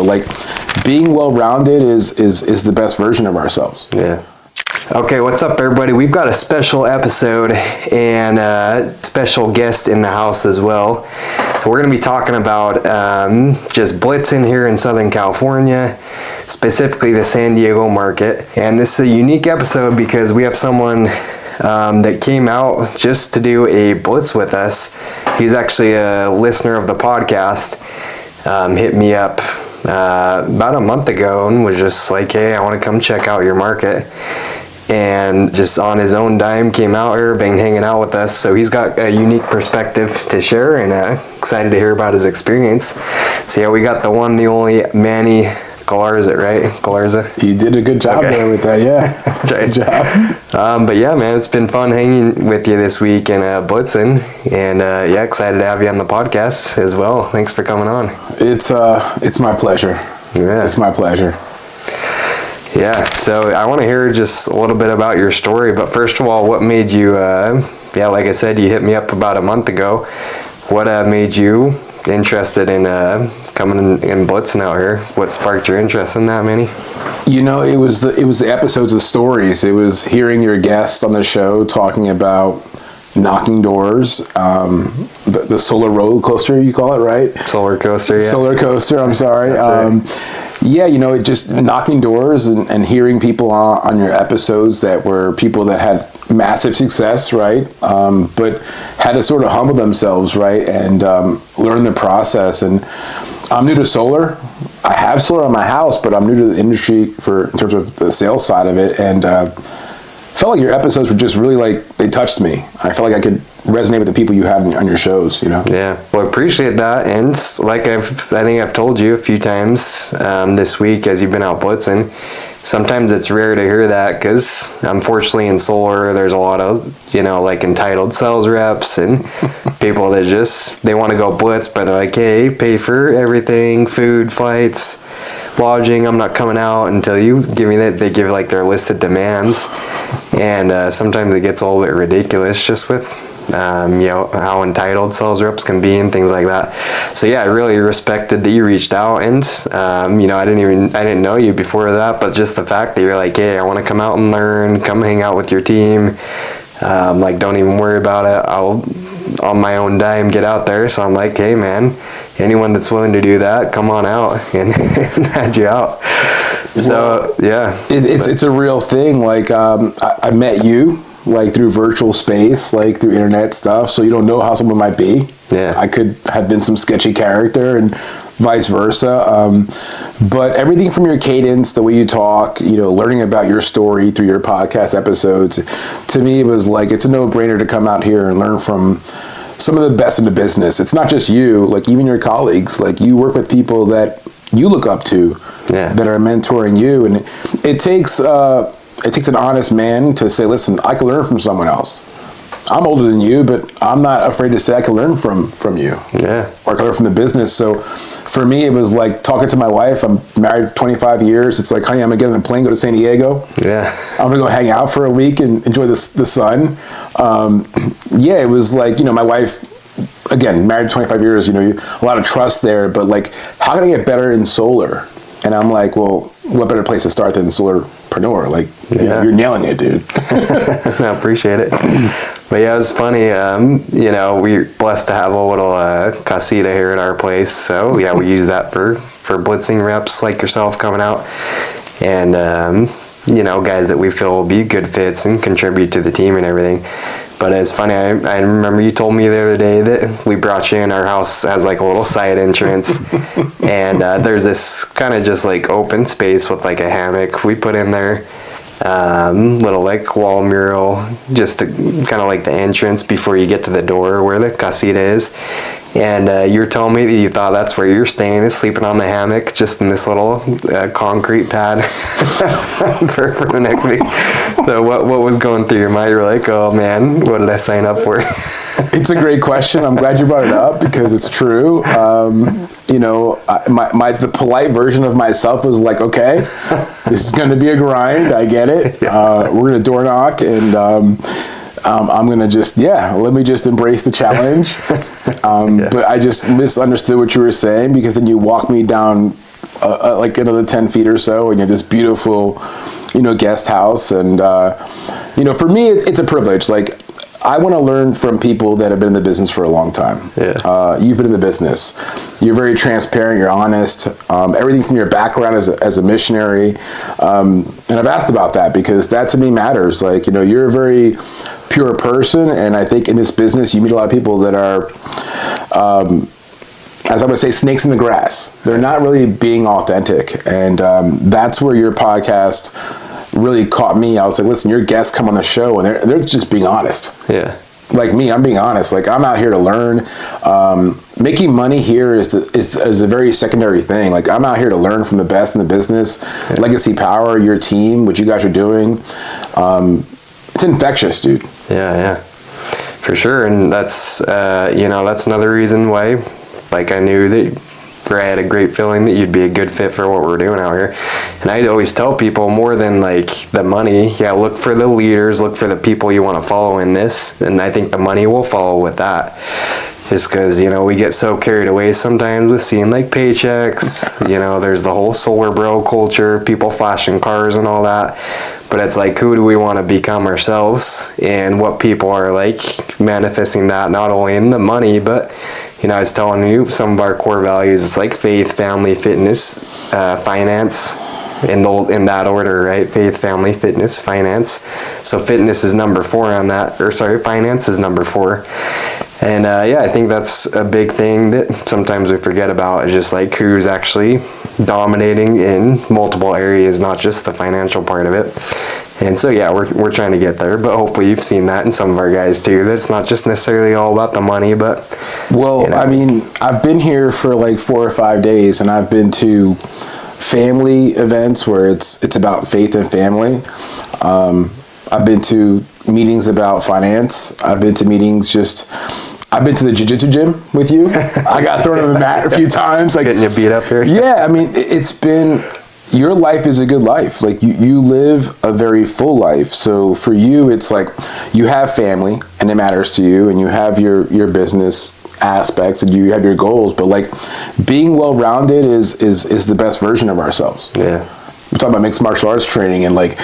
like being well-rounded is the best version of ourselves. Yeah. Okay, what's up, everybody? We've got a special episode and a special guest in the house as well. We're going to be talking about just blitzing here in Southern California, specifically the San Diego market. And this is a unique episode because we have someone that came out just to do a blitz with us. He's actually a listener of the podcast, hit me up about a month ago and was just like, hey, I want to come check out your market. And just on his own dime came out here, been hanging out with us. So he's got a unique perspective to share, and excited to hear about his experience. So yeah, we got the one, the only Manny Galarza, right? Galarza? You did a good job there with that, yeah. Good job. But yeah, man, it's been fun hanging with you this week and blitzing. And yeah, excited to have you on the podcast as well. Thanks for coming on. It's my pleasure. Yeah. It's my pleasure. Yeah, so I want to hear just a little bit about your story, but first of all, what made you, like I said, you hit me up about a month ago. What made you interested in coming and blitzing out here? What sparked your interest in that, Manny? You know, it was the episodes of stories. It was hearing your guests on the show talking about knocking doors, the solar roller coaster, you call it, right? Solar coaster, yeah. Solar coaster, I'm sorry. Right. Yeah, you know, it just knocking doors and hearing people on your episodes that were people that had massive success, right? But had to sort of humble themselves, right? And learn the process. And I'm new to solar. I have solar on my house, but I'm new to the industry in terms of the sales side of it. And felt like your episodes were just really like, they touched me. I felt like I could resonate with the people you had on your shows, you know? Yeah, well, I appreciate that. And like I think I've told you a few times this week as you've been out blitzing, sometimes it's rare to hear that because unfortunately in solar, there's a lot of, like entitled sales reps and people that they want to go blitz, but they're like, hey, pay for everything, food, flights, lodging, I'm not coming out until you give me that. They give like their listed demands. And sometimes it gets a little bit ridiculous just with how entitled sales reps can be and things like that. So yeah, I really respected that you reached out, and I didn't know you before that, but just the fact that you're like, hey, I want to come out and learn, come hang out with your team, don't even worry about it, I'll on my own dime get out there. So I'm like, hey man, anyone that's willing to do that, come on out and had you out. So yeah, it's a real thing. Like I met you like through virtual space, like through internet stuff, so you don't know how someone might be. Yeah, I could have been some sketchy character and vice versa, but everything from your cadence, the way you talk, learning about your story through your podcast episodes, to me it was like, it's a no-brainer to come out here and learn from some of the best in the business. It's not just you, like even your colleagues, like you work with people that you look up to, that are mentoring you, and it takes an honest man to say, listen, I can learn from someone else. I'm older than you, but I'm not afraid to say I can learn from you. Yeah. Or I can learn from the business. So for me, it was like talking to my wife. I'm married 25 years. It's like, honey, I'm going to get on a plane, go to San Diego. Yeah. I'm going to go hang out for a week and enjoy the sun. It was like, my wife, again, married 25 years, a lot of trust there, but like, how can I get better in solar? And I'm like, well, what better place to start than solarpreneur? Like, you're nailing it, dude. I appreciate it. But yeah, it was funny. We're blessed to have a little casita here at our place. So yeah, we use that for blitzing reps like yourself coming out. And, guys that we feel will be good fits and contribute to the team and everything. But it's funny, I remember you told me the other day that we brought you in. Our house has like a little side entrance, and there's this kind of just like open space with like a hammock we put in there, little like wall mural, just to kind of like the entrance before you get to the door where the casita is. And you were telling me that you thought that's where you're staying, is sleeping on the hammock, just in this little concrete pad for the next week. So what was going through your mind? You were like, oh man, what did I sign up for? It's a great question. I'm glad you brought it up because it's true. The polite version of myself was like, okay, this is going to be a grind. I get it. We're going to door knock, and I'm going to just, let me just embrace the challenge. But I just misunderstood what you were saying, because then you walked me down like another 10 feet or so, and you have this beautiful, guest house. And, for me, it's a privilege. Like, I want to learn from people that have been in the business for a long time. Yeah. You've been in the business. You're very transparent. You're honest. Everything from your background as a missionary. And I've asked about that because that to me matters. Like, you're a very pure person. And I think in this business, you meet a lot of people that are, as I would say, snakes in the grass. They're not really being authentic. And that's where your podcast really caught me. I was like, listen, your guests come on the show and they're just being honest. Yeah. Like me, I'm being honest. Like, I'm out here to learn. Making money here is a very secondary thing. Like, I'm out here to learn from the best in the business. Yeah. Legacy Power, your team, what you guys are doing. It's infectious, dude. Yeah, for sure. And that's, that's another reason why, like, I knew that, I had a great feeling that you'd be a good fit for what we're doing out here. And I'd always tell people, more than like the money, look for the leaders, look for the people you want to follow in this, and I think the money will follow with that. Just because, we get so carried away sometimes with seeing like paychecks, there's the whole solar bro culture, people flashing cars and all that. But it's like, who do we want to become ourselves, and what people are like manifesting that, not only in the money, but I was telling you some of our core values. It's like faith, family, fitness, finance, in that order, right? Faith, family, fitness, finance. So fitness is number 4 on that, finance is number 4. And I think that's a big thing that sometimes we forget about, is just like who's actually dominating in multiple areas, not just the financial part of it. And so, we're trying to get there, but hopefully you've seen that in some of our guys too, that it's not just necessarily all about the money, but... Well, I mean, I've been here for like 4 or 5 days, and I've been to family events where it's about faith and family. I've been to meetings about finance. I've been to meetings I've been to the jiu-jitsu gym with you. I got thrown on the mat a few times. Like, getting you beat up here? Yeah, I mean, it's been... Your life is a good life. Like, you live a very full life. So for you, it's like you have family and it matters to you, and you have your business aspects and you have your goals, but like being well-rounded is the best version of ourselves. Yeah. We're talking about mixed martial arts training, and like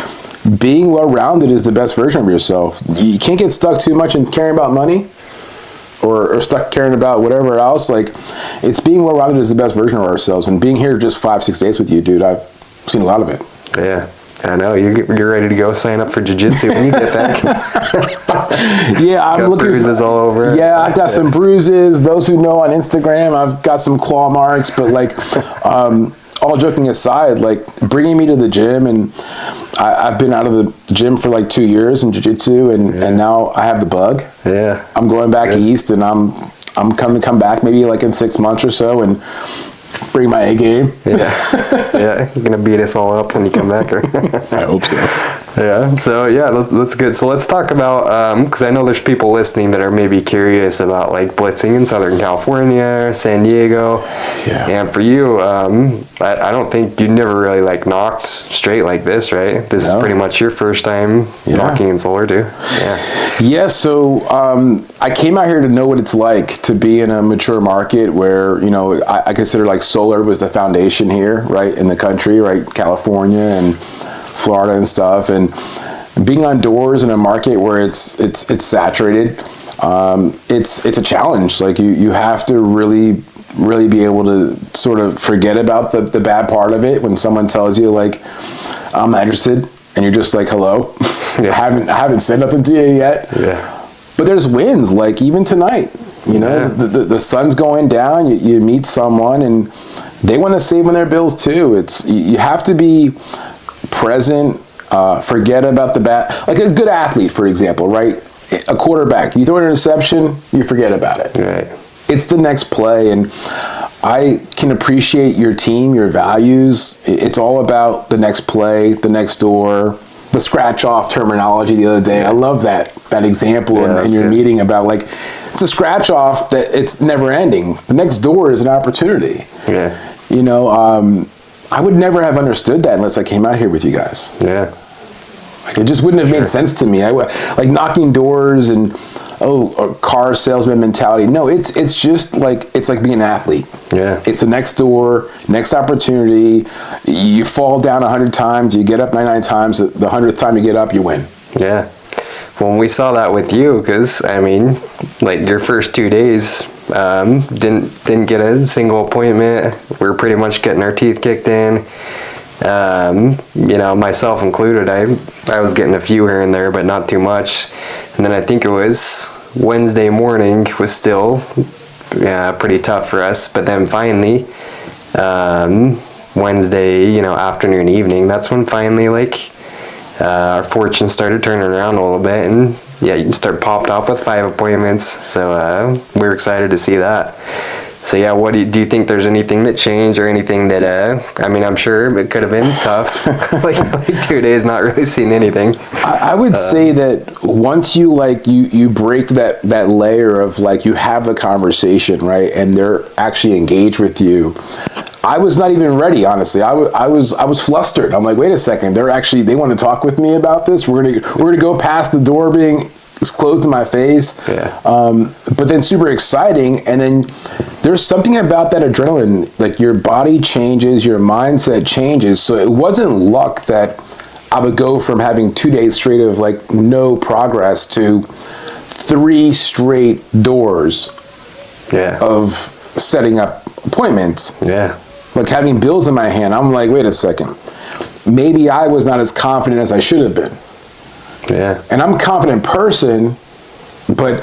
being well-rounded is the best version of yourself. You can't get stuck too much in caring about money or stuck caring about whatever else. Like, it's being well-rounded is the best version of ourselves. And being here just 5-6 days with you, dude, I've seen a lot of it. Yeah, I know. You're ready to go sign up for jiu-jitsu when you get back. Yeah, I'm looking. Bruises all over. Yeah, I've got some bruises. Those who know on Instagram, I've got some claw marks. But like, all joking aside, like bringing me to the gym, and I've been out of the gym for like 2 years in jiu-jitsu, and now I have the bug. Yeah, I'm going back east, and I'm coming to come back maybe like in 6 months or so, and bring my A game. Yeah, you're gonna beat us all up when you come back. I hope so. Yeah, so that's good. So let's talk about, because I know there's people listening that are maybe curious about like blitzing in Southern California, San Diego. Yeah. And for you, I don't think you never really like knocked straight like this, right? This is pretty much your first time knocking in solar too. Yeah. Yeah, so I came out here to know what it's like to be in a mature market where, I consider like solar was the foundation here, right, in the country, right, California and Florida and stuff, and being on doors in a market where it's saturated, it's a challenge. Like you have to really be able to sort of forget about the bad part of it when someone tells you like, I'm not interested, and you're just like, hello. I haven't said nothing to you yet. Yeah. But there's wins, like even tonight, the sun's going down, you meet someone and they want to save on their bills too. You have to be present, forget about the bad, like a good athlete, for example, right? A quarterback, you throw an interception, you forget about it. Right. It's the next play, and I can appreciate your team, your values. It's all about the next play, the next door, the scratch-off terminology the other day. I love that example in your meeting about like, it's a scratch-off that it's never ending. The next door is an opportunity. Yeah. I would never have understood that unless I came out here with you guys. Yeah. Like, it just wouldn't have made sense to me. Like knocking doors and a car salesman mentality. No, it's just like, it's like being an athlete. Yeah. It's the next door, next opportunity. You fall down 100 times, you get up 99 times. The 100th time you get up, you win. Yeah. When we saw that with you, because I mean, like your first 2 days, didn't get a single appointment. We were pretty much getting our teeth kicked in. You know, myself included, I was getting a few here and there, but not too much. And then I think it was Wednesday morning was still pretty tough for us. But then finally, Wednesday, you know, afternoon, evening, that's when finally like our fortune started turning around a little bit, and yeah, you start popped off with 5 appointments. So we're excited to see that. So yeah, what do you think there's anything that changed or anything that, I mean, I'm sure it could have been tough, like 2 days not really seeing anything. I would say that once you you break that layer of like, you have the conversation, right? And they're actually engaged with you. I was not even ready, honestly. I was flustered. I'm like, wait a second, they want to talk with me about this. We're gonna go past the door being closed in my face. Yeah. But then super exciting, and then there's something about that adrenaline, like your body changes, your mindset changes. So it wasn't luck that I would go from having 2 days straight of like no progress to 3 straight doors of setting up appointments. Yeah. Like having bills in my hand. I'm like, wait a second. Maybe I was not as confident as I should have been. Yeah. And I'm a confident person, but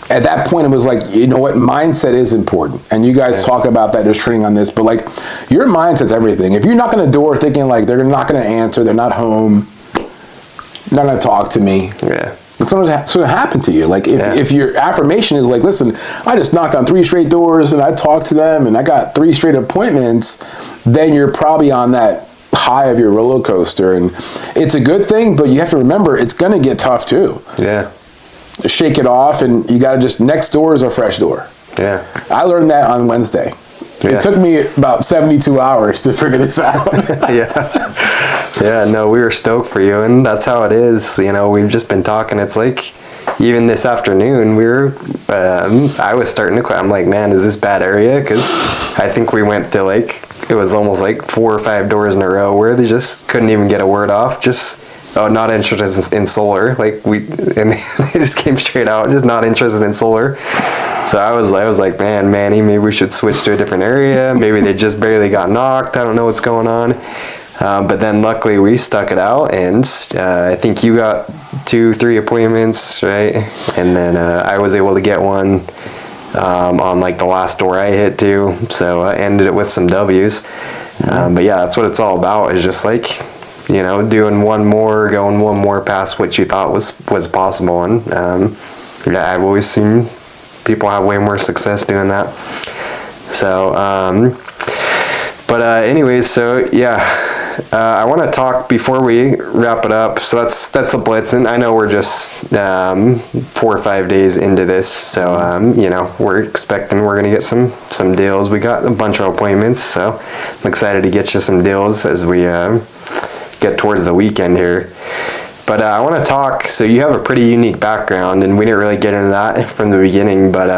at that point it was like, you know what, mindset is important. And you guys talk about that, there's training on this, but like your mindset's everything. If you're knocking the door thinking like they're not going to answer, they're not home, not going to talk to me. Yeah. That's what's going to happen to you. Like if your affirmation is like, listen, I just knocked on 3 straight doors and I talked to them and I got 3 straight appointments, then you're probably on that high of your roller coaster, and it's a good thing, but you have to remember it's going to get tough too. Yeah. Shake it off, and you got to just, next door is a fresh door. Yeah. I learned that on Wednesday. It took me about 72 hours to figure this out. Yeah, no, we were stoked for you, and that's how it is. You know, we've just been talking. It's like, even this afternoon, I was starting to, I'm like, man, is this bad area? Because I think we went to like, it was almost like 4 or 5 doors in a row where they just couldn't even get a word off. Just, not interested in solar. Like and they just came straight out, just not interested in solar. So I was like, man, Manny, maybe we should switch to a different area. Maybe they just barely got knocked. I don't know what's going on. But then luckily we stuck it out, and I think you got 2-3 appointments, right? And then I was able to get one on like the last door I hit too. So I ended it with some W's. But yeah, that's what it's all about, is just like, you know, doing going one more past what you thought was possible. And yeah, I've always seen people have way more success doing that. So, but anyways, so yeah. I want to talk before we wrap it up. So that's the Blitzing. I know we're just 4 or 5 days into this, so you know, we're expecting we're gonna get some deals. We got a bunch of appointments, so I'm excited to get you some deals as we get towards the weekend here. But I want to talk. So you have a pretty unique background, and we didn't really get into that from the beginning. But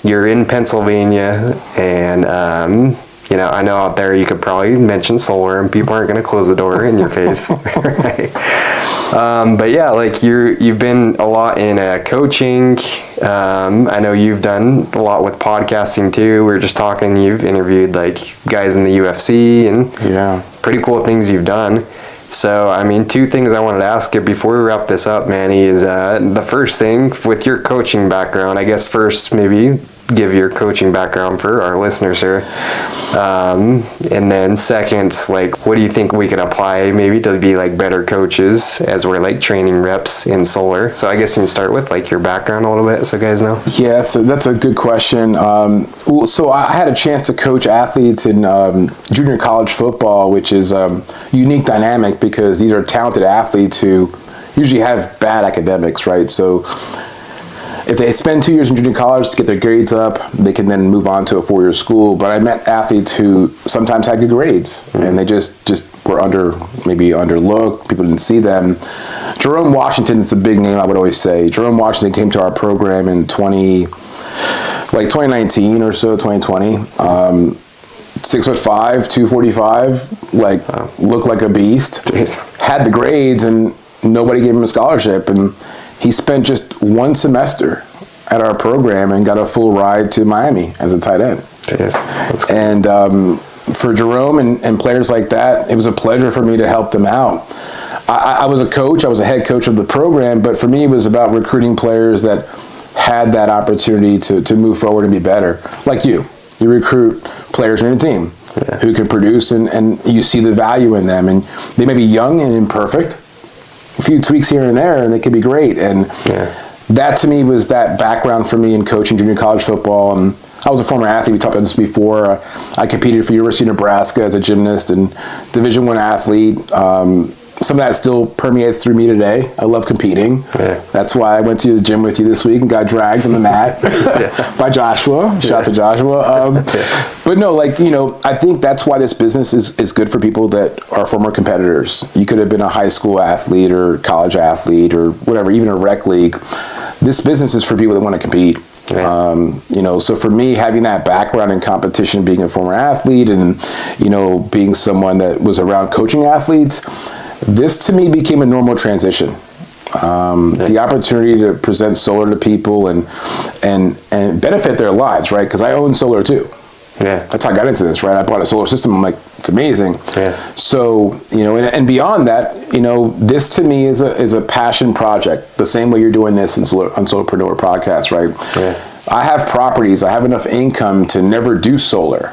you're in Pennsylvania, and you know, I know out there you could probably mention solar and people aren't going to close the door in your face. Right? But yeah, like you've been a lot in coaching. I know you've done a lot with podcasting too. We were just talking, you've interviewed like guys in the UFC, and pretty cool things you've done. So, I mean, 2 things I wanted to ask you before we wrap this up, Manny, is the first thing with your coaching background. I guess first, maybe give your coaching background for our listeners here. And then second, like, what do you think we can apply maybe to be like better coaches as we're like training reps in solar? So I guess you can start with like your background a little bit so guys know. Yeah, that's a good question. So I had a chance to coach athletes in junior college football, which is a unique dynamic because these are talented athletes who usually have bad academics, right? So if they spend 2 years in junior college to get their grades up, they can then move on to a 4-year school. But I met athletes who sometimes had good grades, and they just were maybe underlooked. People didn't see them. Jerome Washington is a big name, I would always say. Jerome Washington came to our program in 2019 or so, 2020. 6'5", 245, looked like a beast. Jeez. Had the grades, and nobody gave him a scholarship. And he spent just one semester at our program and got a full ride to Miami as a tight end. Jeez. That's cool. And for Jerome and players like that, it was a pleasure for me to help them out. I was a coach. I was a head coach of the program, but for me, it was about recruiting players that had that opportunity to move forward and be better. Like you recruit players on your team who can produce, and you see the value in them. And they may be young and imperfect, a few tweaks here and there, and they could be great. And that to me was that background for me in coaching junior college football. And I was a former athlete. We talked about this before. I competed for University of Nebraska as a gymnast and Division I athlete. Some of that still permeates through me today. I love competing. Yeah. That's why I went to the gym with you this week and got dragged on the mat by Joshua. Shout out to Joshua. But no, I think that's why this business is good for people that are former competitors. You could have been a high school athlete or college athlete or whatever, even a rec league. This business is for people that want to compete. Yeah. So for me, having that background in competition, being a former athlete and, being someone that was around coaching athletes, this to me became a normal transition. The opportunity to present solar to people and benefit their lives, right? Because I own solar too. Yeah. That's how I got into this, right? I bought a solar system. I'm like, it's amazing. Yeah. So, and beyond that, this to me is a passion project. The same way you're doing this on Solarpreneur podcast, right? Yeah. I have properties. I have enough income to never do solar.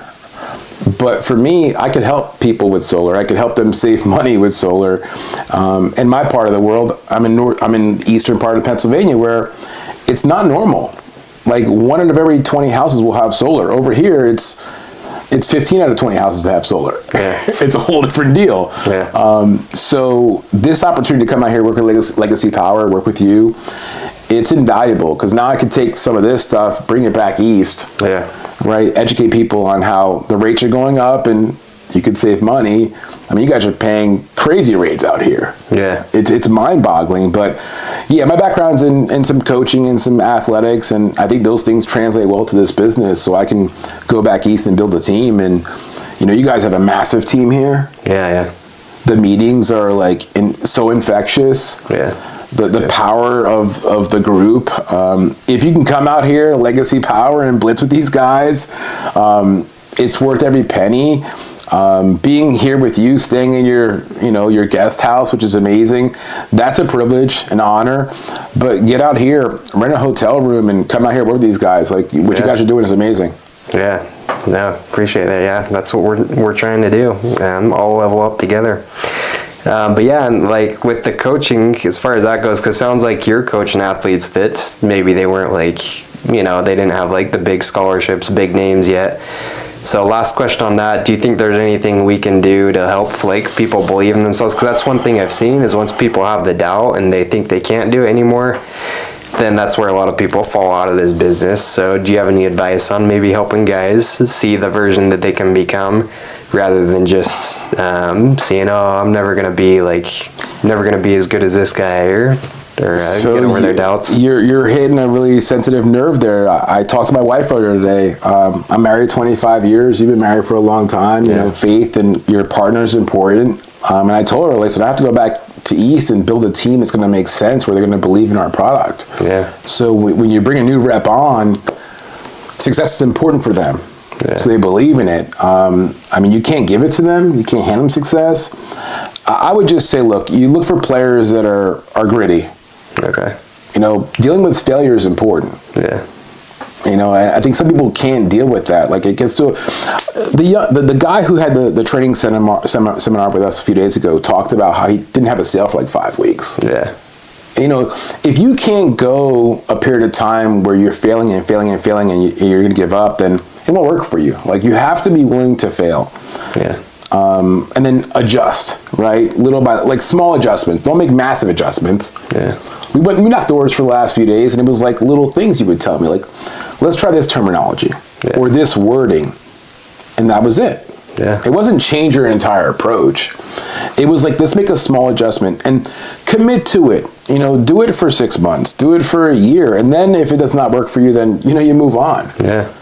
But for me, I could help people with solar. I could help them save money with solar. In my part of the world, I'm in the eastern part of Pennsylvania, where it's not normal. Like 1 out of every 20 houses will have solar. Over here, it's 15 out of 20 houses that have solar. Yeah. It's a whole different deal. Yeah. So this opportunity to come out here, work with Legacy Power, work with you, it's invaluable because now I can take some of this stuff, bring it back east. Yeah. Right, educate people on how the rates are going up and you could save money. I mean, you guys are paying crazy rates out here. Yeah. It's mind-boggling. But, yeah, my background's in some coaching and some athletics, and I think those things translate well to this business, so I can go back east and build a team. And, you guys have a massive team here. Yeah. The meetings are, so infectious. Yeah. The power of the group. If you can come out here, Legacy Power, and blitz with these guys, it's worth every penny. Being here with you, staying in your guest house, which is amazing, that's a privilege, an honor. But get out here, rent a hotel room, and come out here work with these guys. What you guys are doing is amazing. Yeah, no, appreciate that. Yeah, that's what we're trying to do. All level up together. But yeah, and with the coaching, as far as that goes, because it sounds like you're coaching athletes that maybe they weren't they didn't have the big scholarships, big names yet. So last question on that, do you think there's anything we can do to help people believe in themselves? Because that's one thing I've seen is once people have the doubt and they think they can't do it anymore, then that's where a lot of people fall out of this business. So do you have any advice on maybe helping guys see the version that they can become rather than just seeing, I'm never going to be as good as this guy or get over their doubts? You're hitting a really sensitive nerve there. I talked to my wife earlier today. I'm married 25 years. You've been married for a long time. Faith and your partner is important. And I told her, I have to go back to East and build a team that's going to make sense where they're going to believe in our product. Yeah. So when you bring a new rep on, success is important for them. Yeah. So they believe in it. You can't give it to them. You can't hand them success. I would just say, you look for players that are gritty. Okay. Dealing with failure is important. Yeah. I think some people can't deal with that. It gets to the guy who had the training seminar with us a few days ago talked about how he didn't have a sale for 5 weeks. Yeah. If you can't go a period of time where you're failing and failing and failing and you're going to give up, then it won't work for you. You have to be willing to fail. Yeah. And then adjust, right? Little by small adjustments. Don't make massive adjustments. Yeah. We knocked doors for the last few days, and it was little things you would tell me, let's try this terminology or this wording, and that was it. Yeah. It wasn't change your entire approach. It was like, let's make a small adjustment and commit to it. You know, do it for 6 months, do it for a year. And then if it does not work for you, then, you know, you move on. Yeah.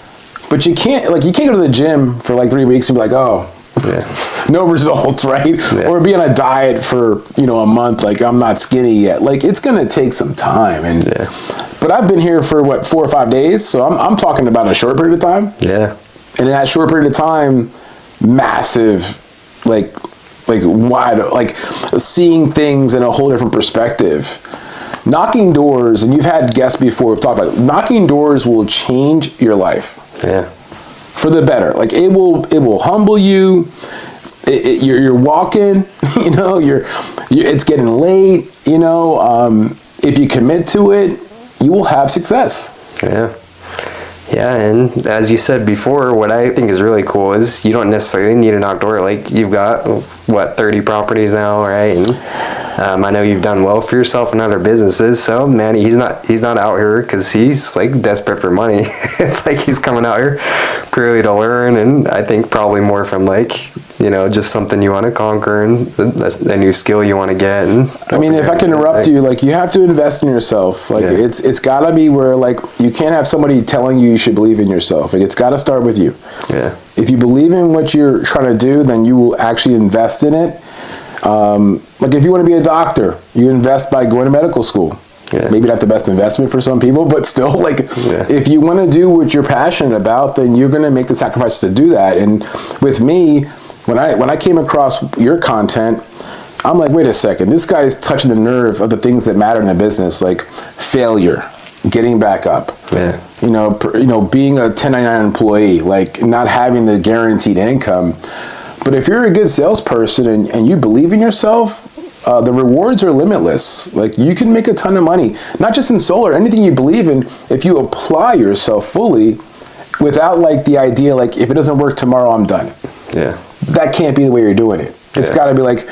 But you can't go to the gym for like 3 weeks and be like, oh, yeah, no results, right? Yeah. Or be on a diet for, you know, a month, like I'm not skinny yet. Like it's going to take some time. And, but I've been here for 4 or 5 days. So I'm talking about a short period of time. Yeah. And in that short period of time, massive, like wide, like seeing things in a whole different perspective. Knocking doors, and you've had guests before, we've talked about it. Knocking doors will change your life. Yeah. For the better. Like it will humble you. You're walking, you know, it's getting late, you know, if you commit to it, you will have success. Yeah. Yeah, and as you said before, what I think is really cool is you don't necessarily need an outdoor. Like you've got 30 properties now, right? And I know you've done well for yourself in other businesses. So Manny, he's not out here because he's like desperate for money. It's like he's coming out here purely to learn, and I think probably more from like, you know, just something you want to conquer and a new skill you want to get. And I mean, if I can interrupt you, like you have to invest in yourself. Like it's got to be where like you can't have somebody telling you should believe in yourself. Like it's got to start with you. Yeah. If you believe in what you're trying to do, then you will actually invest in it. Like if you want to be a doctor, you invest by going to medical school. Yeah. Maybe not the best investment for some people, but still, like, if you want to do what you're passionate about, then you're going to make the sacrifice to do that. And with me, when I came across your content, I'm like, wait a second, this guy's touching the nerve of the things that matter in the business, like failure, getting back up. Yeah. You know, being a 1099 employee, like not having the guaranteed income. But if you're a good salesperson and you believe in yourself, the rewards are limitless. Like you can make a ton of money, not just in solar, anything you believe in, if you apply yourself fully without like the idea, like if it doesn't work tomorrow, I'm done. Yeah. That can't be the way you're doing it. It's got to be like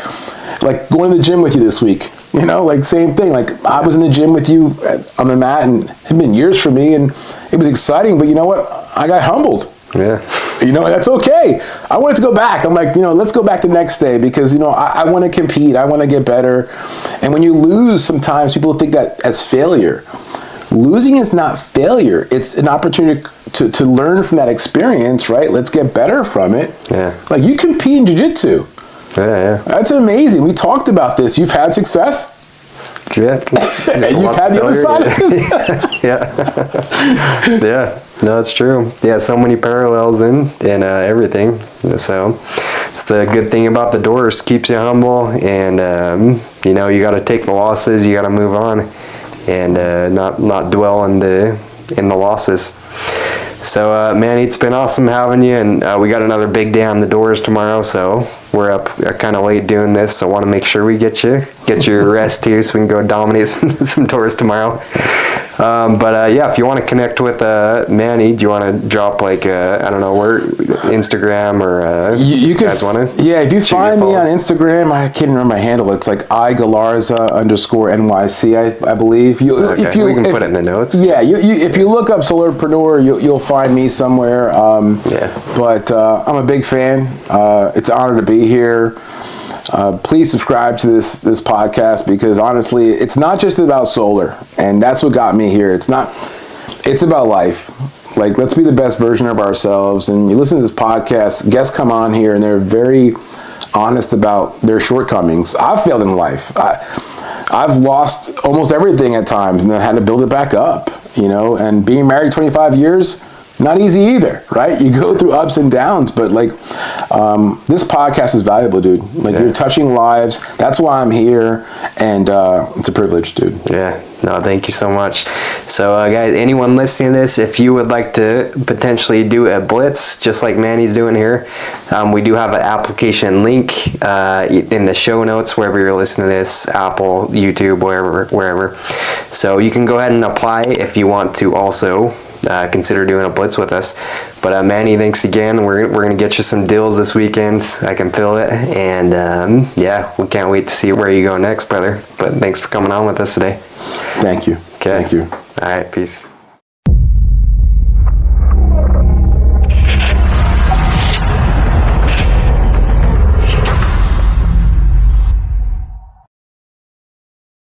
going to the gym with you this week, you know, like same thing. Like I was in the gym with you on the mat and it had been years for me and it was exciting, but you know what? I got humbled. Yeah. You know, that's okay. I wanted to go back. I'm like, you know, let's go back the next day because, you know, I want to compete. I want to get better. And when you lose, sometimes people think that as failure. Losing is not failure. It's an opportunity to learn from that experience, right? Let's get better from it. Yeah. Like you compete in jiu-jitsu. Yeah. That's amazing. We talked about this. You've had success. Yeah. And you've had the other side of it. Yeah. Yeah. No, it's true. Yeah, so many parallels in everything. So it's the good thing about the doors, keeps you humble, and you know, you got to take the losses, you got to move on, and not dwell in the losses. So Manny, it's been awesome having you, and we got another big day on the doors tomorrow, so we're up kind of late doing this, so I want to make sure we get your rest here so we can go dominate some doors tomorrow. But yeah, if you want to connect with Manny, do you want to drop like I don't know, where Instagram or you guys want to? Yeah, if you find me on Instagram, I can't remember my handle. It's like _Galarza_NYC, I believe. We can put it in the notes. Yeah, if you look up Solarpreneur, you'll find me somewhere. But I'm a big fan. It's an honor to be here. Please subscribe to this podcast because honestly, it's not just about solar, and that's what got me here. It's about life. Like, let's be the best version of ourselves. And you listen to this podcast, guests come on here and they're very honest about their shortcomings. I've failed in life. I've lost almost everything at times and then had to build it back up, you know, and being married 25 years, not easy either, right? You go through ups and downs, but like, this podcast is valuable, dude. Like you're touching lives. That's why I'm here. And, it's a privilege, dude. Yeah. No, thank you so much. So, guys, anyone listening to this, if you would like to potentially do a blitz, just like Manny's doing here, we do have an application link in the show notes, wherever you're listening to this, Apple, YouTube, wherever. So you can go ahead and apply if you want to also consider doing a blitz with us. But Manny, thanks again. We're gonna get you some deals this weekend. I can feel it, and yeah, we can't wait to see where you go next, brother. But thanks for coming on with us today. Thank you. Okay. Thank you. All right, peace.